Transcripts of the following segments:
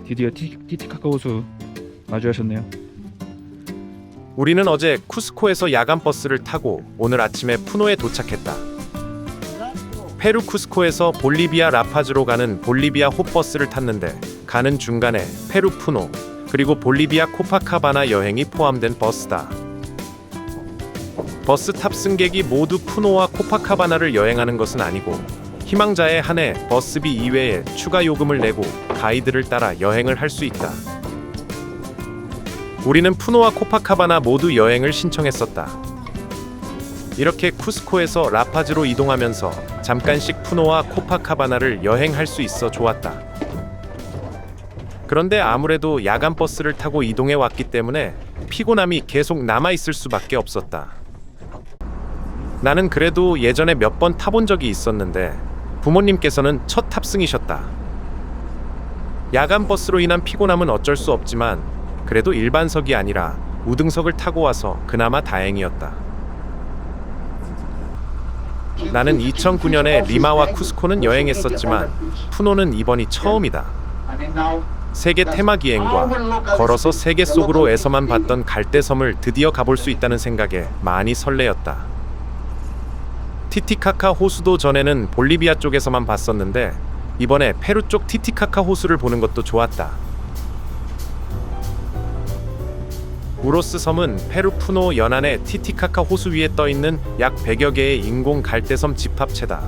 드디어 티티카카 호수 마주하셨네요. 우리는 어제 쿠스코에서 야간 버스를 타고 오늘 아침에 푸노에 도착했다. 페루 쿠스코에서 볼리비아 라파즈로 가는 볼리비아 호버스를 탔는데 가는 중간에 페루 푸노 그리고 볼리비아 코파카바나 여행이 포함된 버스다. 버스 탑승객이 모두 푸노와 코파카바나를 여행하는 것은 아니고 희망자에 한해 버스비 이외에 추가 요금을 내고 가이드를 따라 여행을 할 수 있다. 우리는 푸노와 코파카바나 모두 여행을 신청했었다. 이렇게 쿠스코에서 라파즈로 이동하면서 잠깐씩 푸노와 코파카바나를 여행할 수 있어 좋았다. 그런데 아무래도 야간 버스를 타고 이동해 왔기 때문에 피곤함이 계속 남아있을 수밖에 없었다. 나는 그래도 예전에 몇 번 타본 적이 있었는데 부모님께서는 첫 탑승이셨다. 야간 버스로 인한 피곤함은 어쩔 수 없지만 그래도 일반석이 아니라 우등석을 타고 와서 그나마 다행이었다. 나는 2009년에 리마와 쿠스코는 여행했었지만 푸노는 이번이 처음이다. 세계 테마 기행과 걸어서 세계 속으로에서만 봤던 갈대섬을 드디어 가볼 수 있다는 생각에 많이 설레었다. 티티카카 호수도 전에는 볼리비아 쪽에서만 봤었는데 이번에 페루 쪽 티티카카 호수를 보는 것도 좋았다. 우로스 섬은 페루 푸노 연안의 티티카카 호수 위에 떠있는 약 100여 개의 인공 갈대섬 집합체다.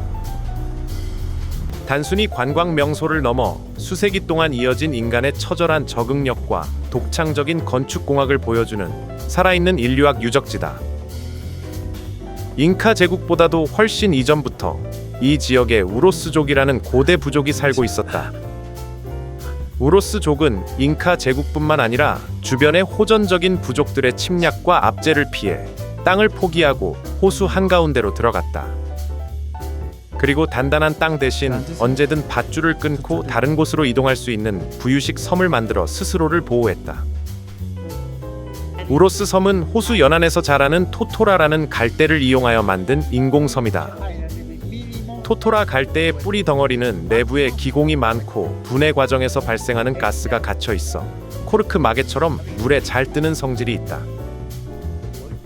단순히 관광 명소를 넘어 수세기 동안 이어진 인간의 처절한 적응력과 독창적인 건축공학을 보여주는 살아있는 인류학 유적지다. 잉카 제국보다도 훨씬 이전부터 이 지역에 우로스족이라는 고대 부족이 살고 있었다. 우로스족은 잉카 제국뿐만 아니라 주변의 호전적인 부족들의 침략과 압제를 피해 땅을 포기하고 호수 한가운데로 들어갔다. 그리고 단단한 땅 대신 언제든 밧줄을 끊고 다른 곳으로 이동할 수 있는 부유식 섬을 만들어 스스로를 보호했다. 우로스 섬은 호수 연안에서 자라는 토토라라는 갈대를 이용하여 만든 인공섬이다. 토토라 갈대의 뿌리 덩어리는 내부에 기공이 많고 분해 과정에서 발생하는 가스가 갇혀 있어 코르크 마개처럼 물에 잘 뜨는 성질이 있다.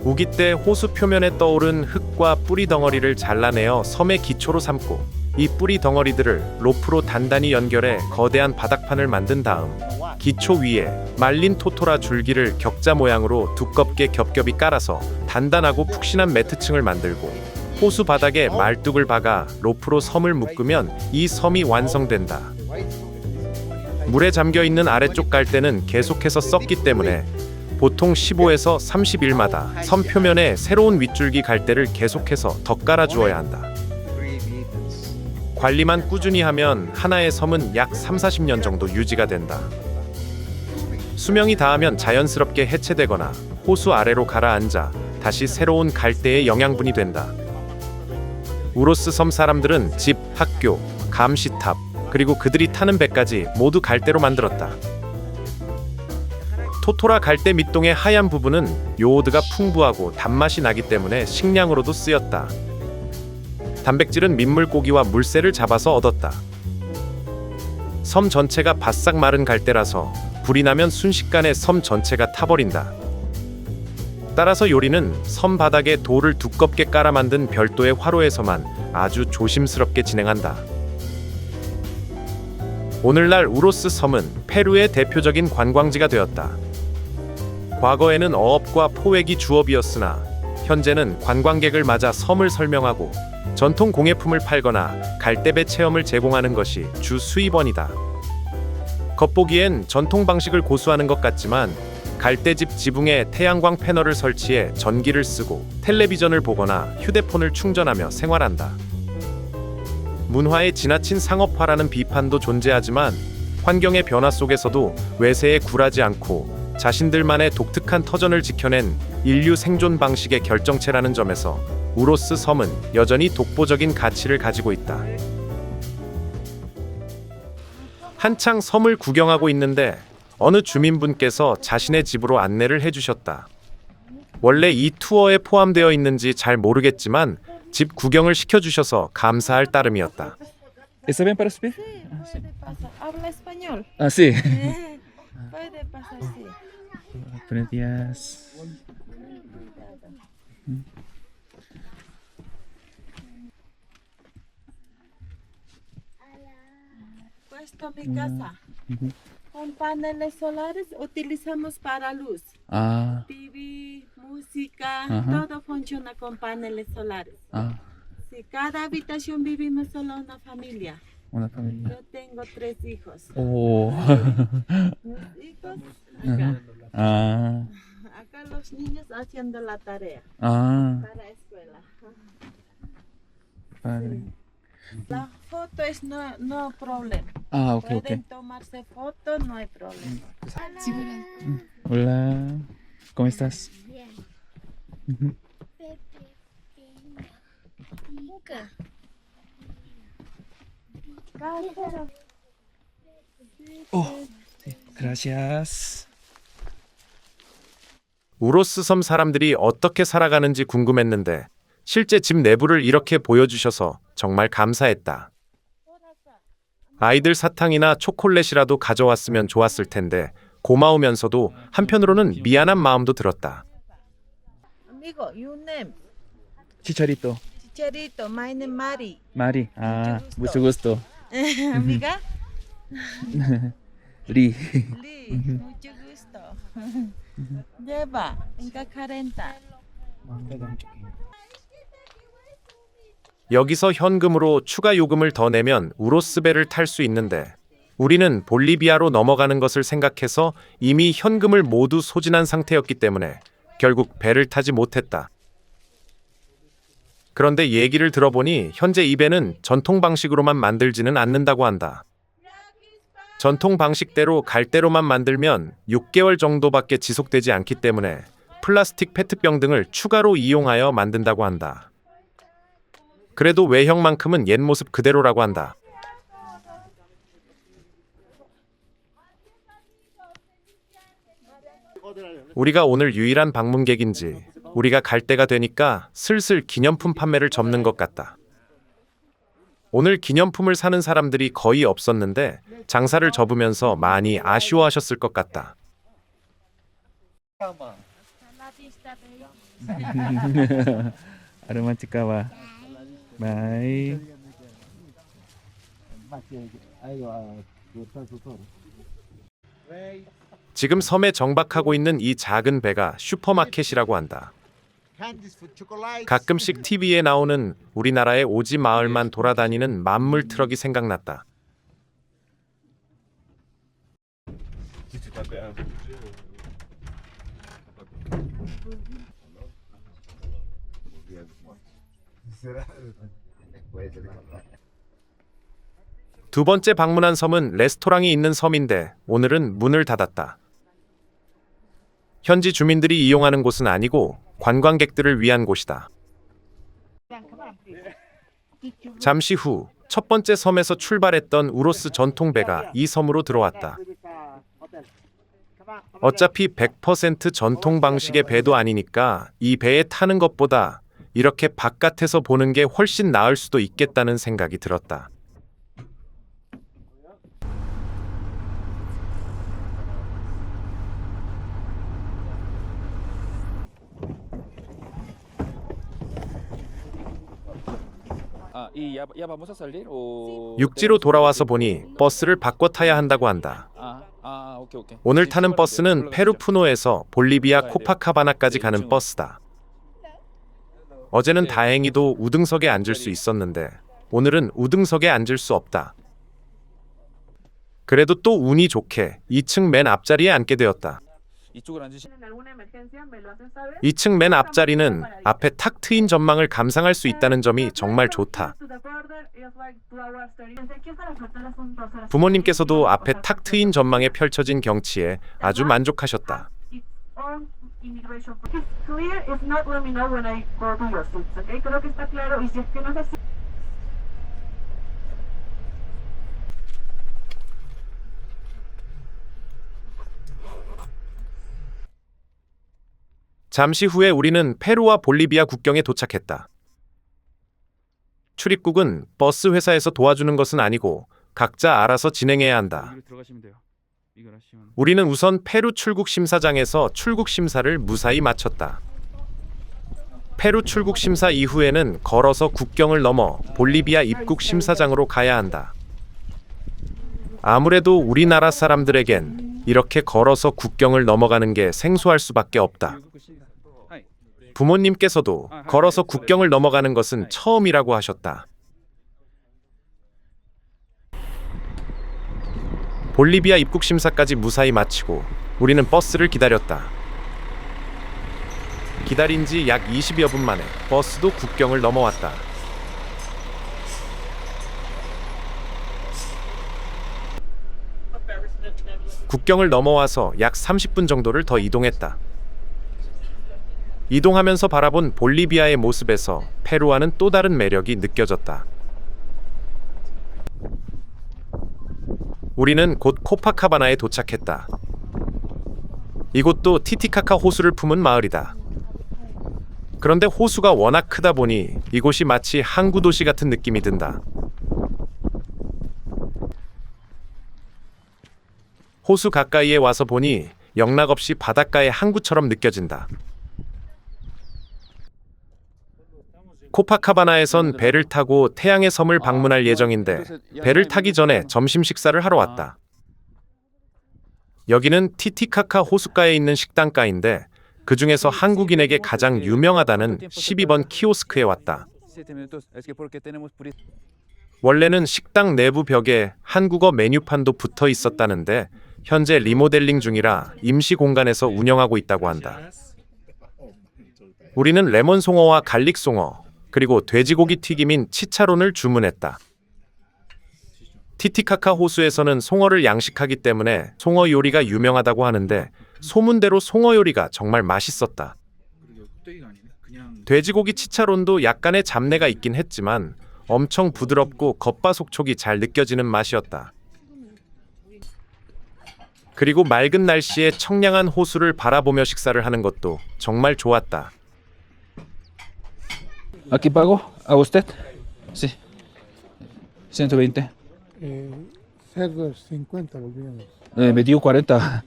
우기 때 호수 표면에 떠오른 흙과 뿌리 덩어리를 잘라내어 섬의 기초로 삼고 이 뿌리 덩어리들을 로프로 단단히 연결해 거대한 바닥판을 만든 다음 기초 위에 말린 토토라 줄기를 격자 모양으로 두껍게 겹겹이 깔아서 단단하고 푹신한 매트층을 만들고 호수 바닥에 말뚝을 박아 로프로 섬을 묶으면 이 섬이 완성된다. 물에 잠겨있는 아래쪽 갈대는 계속해서 썩기 때문에 보통 15에서 30일마다 섬 표면에 새로운 윗줄기 갈대를 계속해서 덧 깔아주어야 한다. 관리만 꾸준히 하면 하나의 섬은 약 30-40년 정도 유지가 된다. 수명이 다하면 자연스럽게 해체되거나 호수 아래로 가라앉아 다시 새로운 갈대의 영양분이 된다. 우로스 섬 사람들은 집, 학교, 감시탑, 그리고 그들이 타는 배까지 모두 갈대로 만들었다. 토토라 갈대 밑동의 하얀 부분은 요오드가 풍부하고 단맛이 나기 때문에 식량으로도 쓰였다. 단백질은 민물고기와 물새를 잡아서 얻었다. 섬 전체가 바싹 마른 갈대라서 불이 나면 순식간에 섬 전체가 타버린다. 따라서 요리는 섬 바닥에 돌을 두껍게 깔아 만든 별도의 화로에서만 아주 조심스럽게 진행한다. 오늘날 우로스 섬은 페루의 대표적인 관광지가 되었다. 과거에는 어업과 포획이 주업이었으나 현재는 관광객을 맞아 섬을 설명하고 전통 공예품을 팔거나 갈대배 체험을 제공하는 것이 주 수입원이다. 겉보기엔 전통 방식을 고수하는 것 같지만 갈대집 지붕에 태양광 패널을 설치해 전기를 쓰고 텔레비전을 보거나 휴대폰을 충전하며 생활한다. 문화의 지나친 상업화라는 비판도 존재하지만 환경의 변화 속에서도 외세에 굴하지 않고 자신들만의 독특한 터전을 지켜낸 인류 생존 방식의 결정체라는 점에서 우로스 섬은 여전히 독보적인 가치를 가지고 있다. 한창 섬을 구경하고 있는데 어느 주민분께서 자신의 집으로 안내를 해주셨다. 원래 이 투어에 포함되어 있는지 잘 모르겠지만 집 구경을 시켜주셔서 감사할 따름이었다. ¿Está bien para usted? Sí, puede pasar. ¿Habla español? Ah, sí. Puede pasar, sí. Buenos días. Puesto mi casa. Con paneles solares utilizamos para luz. Ah, TV, música, Ajá. todo funciona con paneles solares. ah, Sí, cada habitación vivimos solo una familia. una familia. Yo tengo 3 hijos. Oh. Mis hijos, Ajá. acá. Ah, Acá los niños haciendo la tarea ah, para escuela. padre. La foto es no problema. Ah, ok, ok. Pueden tomarse fotos, no hay problema. Hola, ¿cómo estás? Bien. Ujú. Pepe, Nunca. Oh, sí, gracias. 우로스 섬 사람들이 어떻게 살아가는지 궁금했는데 실제 집 내부를 이렇게 보여주셔서 정말 감사했다. 아이들 사탕이나 초콜릿이라도 가져왔으면 좋았을 텐데 고마우면서도 한편으로는 미안한 마음도 들었다. Amigo, your name? Chicharito, Chicharito, my name Mari. Mari. Ah, Mucho mucho gusto. Amiga? Lee. Lee, mucho gusto. Lleva, enca 40. 여기서 현금으로 추가 요금을 더 내면 우로스배를 탈 수 있는데 우리는 볼리비아로 넘어가는 것을 생각해서 이미 현금을 모두 소진한 상태였기 때문에 결국 배를 타지 못했다. 그런데 얘기를 들어보니 현재 이 배는 전통 방식으로만 만들지는 않는다고 한다. 전통 방식대로 갈대로만 만들면 6개월 정도밖에 지속되지 않기 때문에 플라스틱 페트병 등을 추가로 이용하여 만든다고 한다. 그래도 외형만큼은 옛 모습 그대로라고 한다. 우리가 오늘 유일한 방문객인지 우리가 갈 때가 되니까 슬슬 기념품 판매를 접는 것 같다. 오늘 기념품을 사는 사람들이 거의 없었는데 장사를 접으면서 많이 아쉬워하셨을 것 같다. Aromática va. Bye. 지금 섬에 정박하고 있는 이 작은 배가 슈퍼마켓이라고 한다. 가끔씩 TV에 나오는 우리나라의 오지 마을만 돌아다니는 만물 트럭이 생각났다. 두 번째 방문한 섬은 레스토랑이 있는 섬인데 오늘은 문을 닫았다. 현지 주민들이 이용하는 곳은 아니고 관광객들을 위한 곳이다. 잠시 후 첫 번째 섬에서 출발했던 우로스 전통배가 이 섬으로 들어왔다. 어차피 100% 전통 방식의 배도 아니니까 이 배에 타는 것보다 이렇게 바깥에서 보는 게 훨씬 나을 수도 있겠다는 생각이 들었다. Ah, ¿y ya vamos a salir o? 육지로 돌아와서 보니 버스를 바꿔 타야 한다고 한다. 오케이, 오케이. 오늘 타는 버스는 페루푸노에서 볼리비아 코파카바나까지 가는 버스다. 어제는 다행히도 우등석에 앉을 수 있었는데 오늘은 우등석에 앉을 수 없다. 그래도 또 운이 좋게 2층 맨 앞자리에 앉게 되었다. 이쪽을 앉으시. 2층 맨 앞자리는 앞에 탁 트인 전망을 감상할 수 있다는 점이 정말 좋다. 부모님께서도 앞에 탁 트인 전망에 펼쳐진 경치에 아주 만족하셨다. 잠시 후에 우리는 페루와 볼리비아 국경에 도착했다. 출입국은 버스 회사에서 도와주는 것은 아니고 각자 알아서 진행해야 한다. 여기로 들어가시면 돼요. 이걸 하시면. 우리는 우선 페루 출국 심사장에서 출국 심사를 무사히 마쳤다. 페루 출국 심사 이후에는 걸어서 국경을 넘어 볼리비아 입국 심사장으로 가야 한다. 아무래도 우리나라 사람들에겐 이렇게 걸어서 국경을 넘어가는 게 생소할 수밖에 없다. 부모님께서도 걸어서 국경을 넘어가는 것은 처음이라고 하셨다. 볼리비아 입국 심사까지 무사히 마치고 우리는 버스를 기다렸다. 기다린 지 약 20여 분 만에 버스도 국경을 넘어왔다. 국경을 넘어와서 약 30분 정도를 더 이동했다. 이동하면서 바라본 볼리비아의 모습에서 페루와는 또 다른 매력이 느껴졌다. 우리는 곧 코파카바나에 도착했다. 이곳도 티티카카 호수를 품은 마을이다. 그런데 호수가 워낙 크다 보니 이곳이 마치 항구 도시 같은 느낌이 든다. 호수 가까이에 와서 보니 영락없이 바닷가의 항구처럼 느껴진다. 코파카바나에선 배를 타고 태양의 섬을 방문할 예정인데 배를 타기 전에 점심 식사를 하러 왔다. 여기는 티티카카 호숫가에 있는 식당가인데 그 중에서 한국인에게 가장 유명하다는 12번 키오스크에 왔다. 원래는 식당 내부 벽에 한국어 메뉴판도 붙어 있었다는데 현재 리모델링 중이라 임시 공간에서 운영하고 있다고 한다. 우리는 레몬 송어와 갈릭 송어, 그리고 돼지고기 튀김인 치차론을 주문했다. 티티카카 호수에서는 송어를 양식하기 때문에 송어 요리가 유명하다고 하는데 소문대로 송어 요리가 정말 맛있었다. 돼지고기 치차론도 약간의 잡내가 있긴 했지만 엄청 부드럽고 겉바속촉이 잘 느껴지는 맛이었다. 그리고 맑은 날씨에 청량한 호수를 바라보며 식사를 하는 것도 정말 좋았다. Aquí pago a usted. Sí. 120. Cerdo 50 volvíamos. Me dio 40.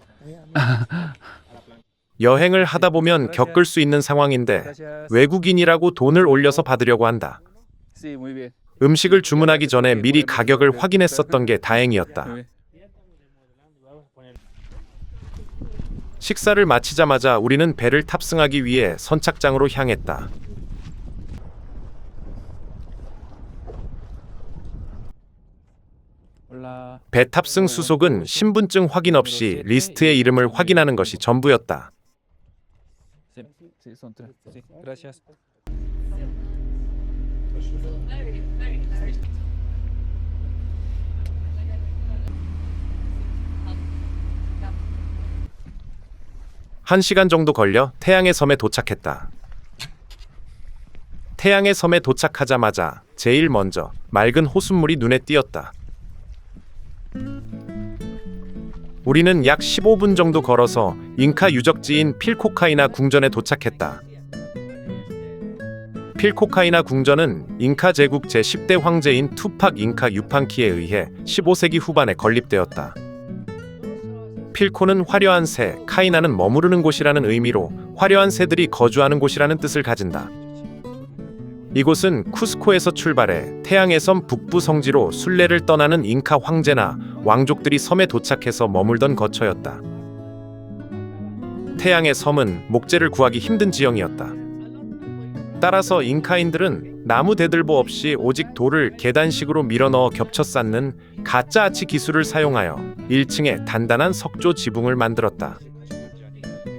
여행을 하다 보면 겪을 수 있는 상황인데 외국인이라고 돈을 올려서 받으려고 한다. Sí, muy bien. 음식을 주문하기 전에 미리 가격을 확인했었던 게 다행이었다. 식사를 마치자마자 우리는 배를 탑승하기 위해 선착장으로 향했다. 배 탑승 수속은 신분증 확인 없이 리스트의 이름을 확인하는 것이 전부였다. Sí, son 3. Sí, gracias. 한 시간 정도 걸려 태양의 섬에 도착했다. 태양의 섬에 도착하자마자 제일 먼저 맑은 호숫물이 눈에 띄었다. 우리는 약 15분 정도 걸어서 잉카 유적지인 필코카이나 궁전에 도착했다. 필코카이나 궁전은 잉카 제국 제10대 황제인 투팍 잉카 유판키에 의해 15세기 후반에 건립되었다. 필코는 화려한 새, 카이나는 머무르는 곳이라는 의미로 화려한 새들이 거주하는 곳이라는 뜻을 가진다. 이곳은 쿠스코에서 출발해 태양의 섬 북부 성지로 순례를 떠나는 잉카 황제나 왕족들이 섬에 도착해서 머물던 거처였다. 태양의 섬은 목재를 구하기 힘든 지형이었다. 따라서 잉카인들은 나무 대들보 없이 오직 돌을 계단식으로 밀어넣어 겹쳐 쌓는 가짜 아치 기술을 사용하여 1층에 단단한 석조 지붕을 만들었다.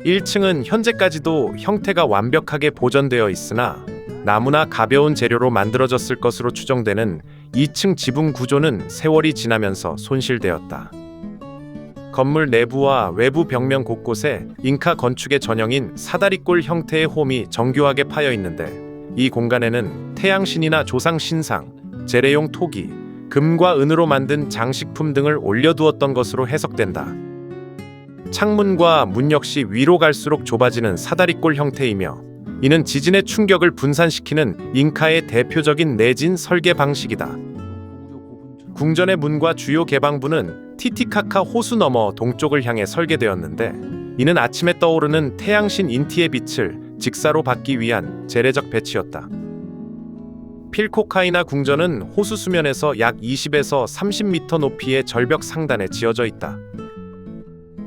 1층은 현재까지도 형태가 완벽하게 보존되어 있으나 나무나 가벼운 재료로 만들어졌을 것으로 추정되는 2층 지붕 구조는 세월이 지나면서 손실되었다. 건물 내부와 외부 벽면 곳곳에 잉카 건축의 전형인 사다리꼴 형태의 홈이 정교하게 파여 있는데 이 공간에는 태양신이나 조상 신상, 재래용 토기, 금과 은으로 만든 장식품 등을 올려두었던 것으로 해석된다. 창문과 문 역시 위로 갈수록 좁아지는 사다리꼴 형태이며 이는 지진의 충격을 분산시키는 잉카의 대표적인 내진 설계 방식이다. 궁전의 문과 주요 개방부는 티티카카 호수 너머 동쪽을 향해 설계되었는데, 이는 아침에 떠오르는 태양신 인티의 빛을 직사로 받기 위한 재래적 배치였다. 필코카이나 궁전은 호수 수면에서 약 20에서 30m 높이의 절벽 상단에 지어져 있다.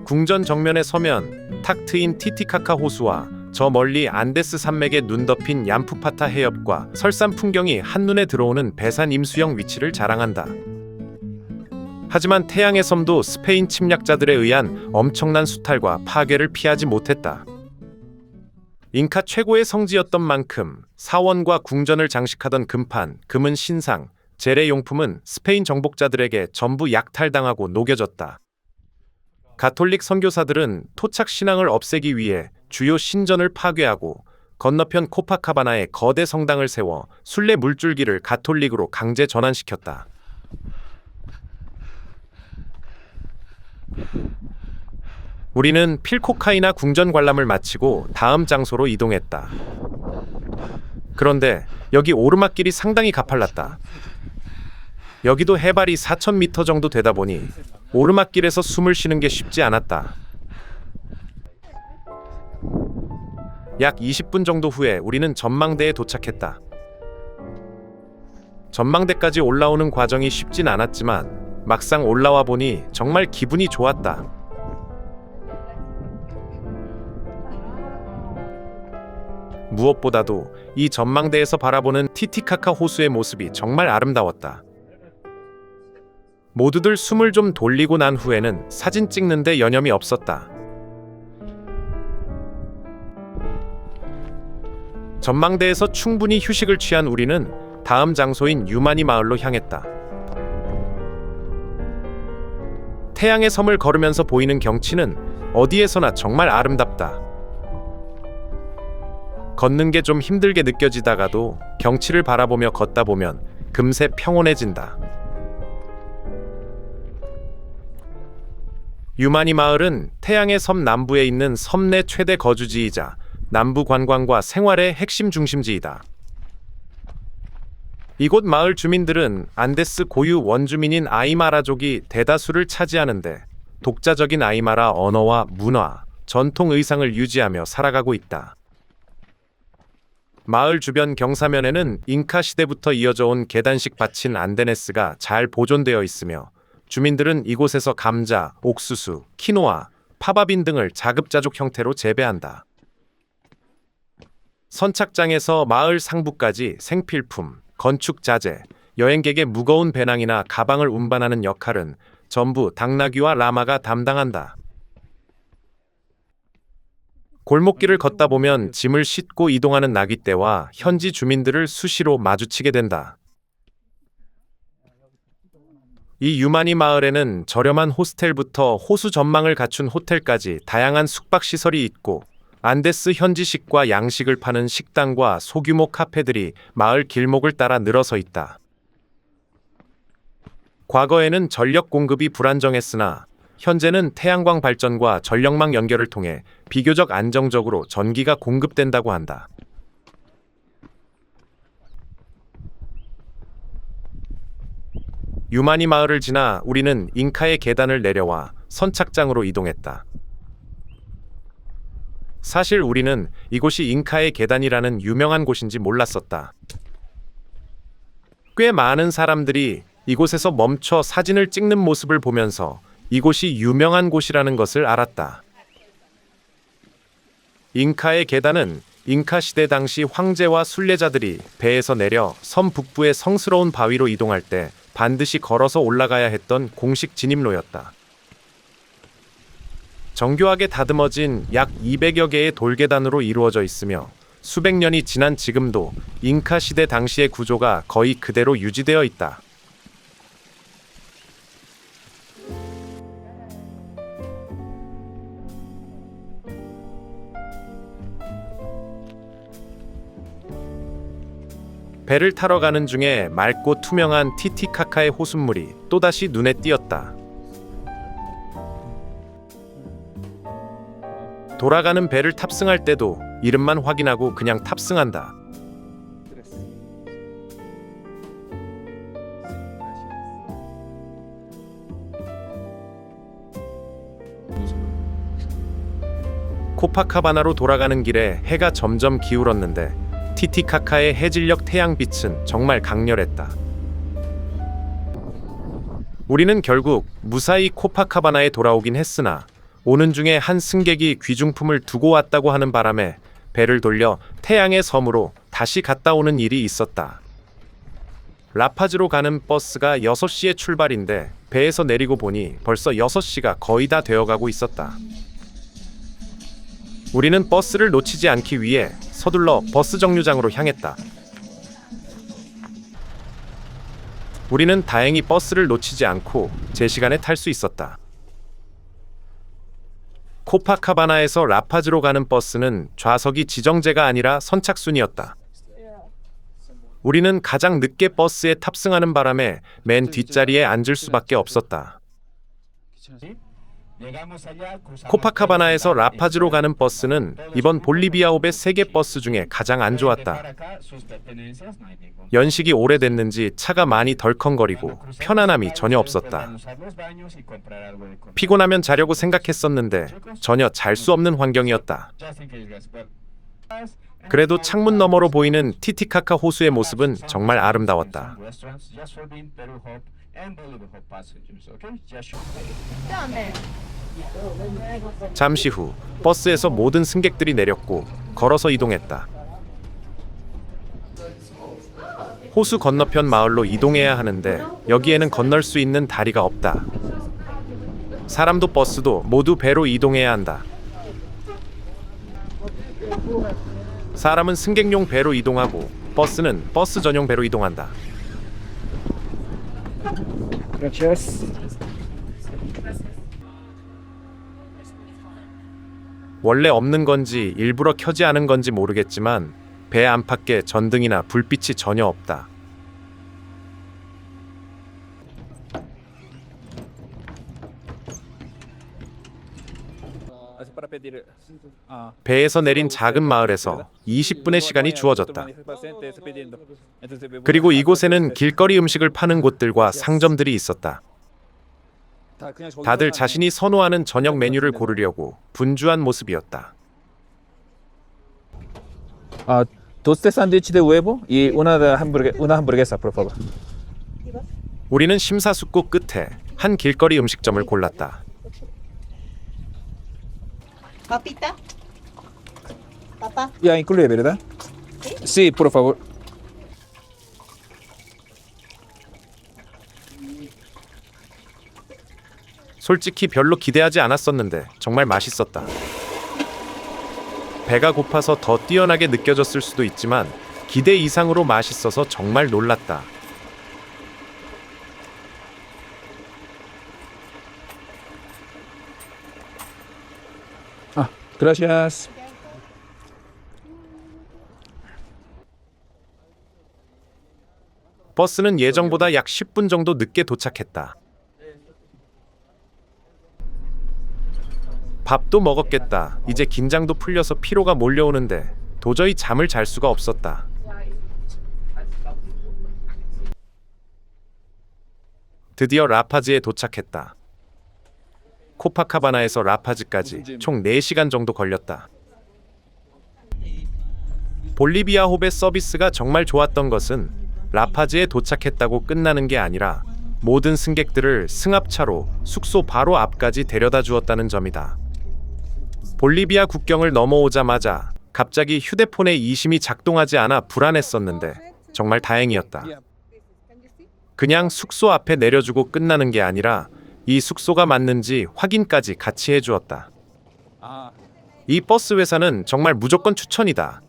궁전 정면에 서면 탁 트인 티티카카 호수와 저 멀리 안데스 산맥에 눈 덮인 얌푸파타 해협과 설산 풍경이 한눈에 들어오는 배산 임수형 위치를 자랑한다. 하지만 태양의 섬도 스페인 침략자들에 의한 엄청난 수탈과 파괴를 피하지 못했다. 잉카 최고의 성지였던 만큼 사원과 궁전을 장식하던 금판, 금은 신상, 재래용품은 스페인 정복자들에게 전부 약탈당하고 녹여졌다. 가톨릭 선교사들은 토착 신앙을 없애기 위해 주요 신전을 파괴하고 건너편 코파카바나에 거대 성당을 세워 순례 물줄기를 가톨릭으로 강제 전환시켰다. 우리는 필코카이나 궁전 관람을 마치고 다음 장소로 이동했다. 그런데 여기 오르막길이 상당히 가팔랐다. 여기도 해발이 4,000m 정도 되다 보니 오르막길에서 숨을 쉬는 게 쉽지 않았다. 약 20분 정도 후에 우리는 전망대에 도착했다. 전망대까지 올라오는 과정이 쉽진 않았지만 막상 올라와 보니 정말 기분이 좋았다. 무엇보다도 이 전망대에서 바라보는 티티카카 호수의 모습이 정말 아름다웠다. 모두들 숨을 좀 돌리고 난 후에는 사진 찍는데 여념이 없었다. 전망대에서 충분히 휴식을 취한 우리는 다음 장소인 유마니 마을로 향했다. 태양의 섬을 걸으면서 보이는 경치는 어디에서나 정말 아름답다. 걷는 게 좀 힘들게 느껴지다가도 경치를 바라보며 걷다 보면 금세 평온해진다. 유마니 마을은 태양의 섬 남부에 있는 섬 내 최대 거주지이자 남부 관광과 생활의 핵심 중심지이다. 이곳 마을 주민들은 안데스 고유 원주민인 아이마라족이 대다수를 차지하는데 독자적인 아이마라 언어와 문화, 전통 의상을 유지하며 살아가고 있다. 마을 주변 경사면에는 잉카 시대부터 이어져 온 계단식 밭인 안데네스가 잘 보존되어 있으며 주민들은 이곳에서 감자, 옥수수, 키노아, 파바빈 등을 자급자족 형태로 재배한다. 선착장에서 마을 상부까지 생필품, 건축 자재, 여행객의 무거운 배낭이나 가방을 운반하는 역할은 전부 당나귀와 라마가 담당한다. 골목길을 걷다 보면 짐을 싣고 이동하는 나귀떼와 현지 주민들을 수시로 마주치게 된다. 이 유마니 마을에는 저렴한 호스텔부터 호수 전망을 갖춘 호텔까지 다양한 숙박시설이 있고 안데스 현지식과 양식을 파는 식당과 소규모 카페들이 마을 길목을 따라 늘어서 있다. 과거에는 전력 공급이 불안정했으나 현재는 태양광 발전과 전력망 연결을 통해 비교적 안정적으로 전기가 공급된다고 한다. 유마니 마을을 지나 우리는 잉카의 계단을 내려와 선착장으로 이동했다. 사실 우리는 이곳이 잉카의 계단이라는 유명한 곳인지 몰랐었다. 꽤 많은 사람들이 이곳에서 멈춰 사진을 찍는 모습을 보면서 이곳이 유명한 곳이라는 것을 알았다. 잉카의 계단은 잉카 시대 당시 황제와 순례자들이 배에서 내려 섬 북부의 성스러운 바위로 이동할 때 반드시 걸어서 올라가야 했던 공식 진입로였다. 정교하게 다듬어진 약 200여 개의 돌계단으로 이루어져 있으며 수백 년이 지난 지금도 잉카 시대 당시의 구조가 거의 그대로 유지되어 있다. 배를 타러 가는 중에 맑고 투명한 티티카카의 호숫물이 또다시 눈에 띄었다. 돌아가는 배를 탑승할 때도 이름만 확인하고 그냥 탑승한다. 코파카바나로 돌아가는 길에 해가 점점 기울었는데 티티카카의 해질녘 태양빛은 정말 강렬했다. 우리는 결국 무사히 코파카바나에 돌아오긴 했으나 오는 중에 한 승객이 귀중품을 두고 왔다고 하는 바람에 배를 돌려 태양의 섬으로 다시 갔다 오는 일이 있었다. 라파즈로 가는 버스가 6시에 출발인데 배에서 내리고 보니 벌써 6시가 거의 다 되어가고 있었다. 우리는 버스를 놓치지 않기 위해 서둘러 버스 정류장으로 향했다. 우리는 다행히 버스를 놓치지 않고 제 시간에 탈 수 있었다. 코파카바나에서 라파즈로 가는 버스는 좌석이 지정제가 아니라 선착순이었다. 우리는 가장 늦게 버스에 탑승하는 바람에 맨 뒷자리에 앉을 수밖에 없었다. 코파카바나에서 라파즈로 가는 버스는 이번 볼리비아 호배 3개 버스 중에 가장 안 좋았다. 연식이 오래됐는지 차가 많이 덜컹거리고 편안함이 전혀 없었다. 피곤하면 자려고 생각했었는데 전혀 잘 수 없는 환경이었다. 그래도 창문 너머로 보이는 티티카카 호수의 모습은 정말 아름다웠다. 잠시 후 버스에서 모든 승객들이 내렸고 걸어서 이동했다. 호수 건너편 마을로 이동해야 하는데 여기에는 건널 수 있는 다리가 없다. 사람도 버스도 모두 배로 이동해야 한다. 사람은 승객용 배로 이동하고 버스는 버스 전용 배로 이동한다. 원래 없는 건지 일부러 켜지 않은 건지 모르겠지만 배 안팎에 전등이나 불빛이 전혀 없다. 배에서 내린 작은 마을에서 20분의 시간이 주어졌다. 그리고 이곳에는 길거리 음식을 파는 곳들과 상점들이 있었다. 다들 자신이 선호하는 저녁 메뉴를 고르려고 분주한 모습이었다. Toste sándwich de huevo y una hamburguesa, por favor. 우리는 심사숙고 끝에 한 길거리 음식점을 골랐다. Papita. Papá. Ya incluye, ¿verdad? Sí, por favor. 솔직히 별로 기대하지 않았었는데 정말 맛있었다. 배가 고파서 더 뛰어나게 느껴졌을 수도 있지만 기대 이상으로 맛있어서 정말 놀랐다. Gracias. 버스는 예정보다 약 10분 정도 늦게 도착했다. 밥도 먹었겠다. 이제 긴장도 풀려서 피로가 몰려오는데 도저히 잠을 잘 수가 없었다. 드디어 라파즈에 도착했다. 코파카바나에서 라파즈까지 총 4시간 정도 걸렸다. 볼리비아 호배 서비스가 정말 좋았던 것은 라파즈에 도착했다고 끝나는 게 아니라 모든 승객들을 승합차로 숙소 바로 앞까지 데려다 주었다는 점이다. 볼리비아 국경을 넘어오자마자 갑자기 휴대폰의 이심이 작동하지 않아 불안했었는데 정말 다행이었다. 그냥 숙소 앞에 내려주고 끝나는 게 아니라 이 숙소가 맞는지 확인까지 같이 해주었다. 이 버스 회사는 정말 무조건 추천이다.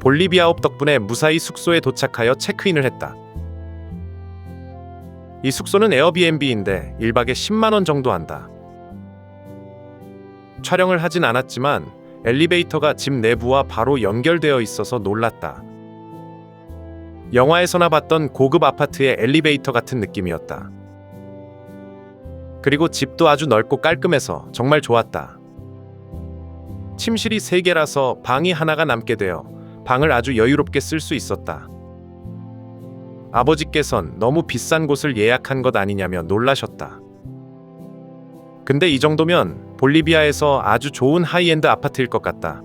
볼리비아업 덕분에 무사히 숙소에 도착하여 체크인을 했다. 이 숙소는 에어비앤비인데 1박에 10만 원 정도 한다. 촬영을 하진 않았지만 엘리베이터가 집 내부와 바로 연결되어 있어서 놀랐다. 영화에서나 봤던 고급 아파트의 엘리베이터 같은 느낌이었다. 그리고 집도 아주 넓고 깔끔해서 정말 좋았다. 침실이 3개라서 방이 하나가 남게 되어 방을 아주 여유롭게 쓸 수 있었다. 아버지께선 너무 비싼 곳을 예약한 것 아니냐며 놀라셨다. 근데 이 정도면 볼리비아에서 아주 좋은 하이엔드 아파트일 것 같다.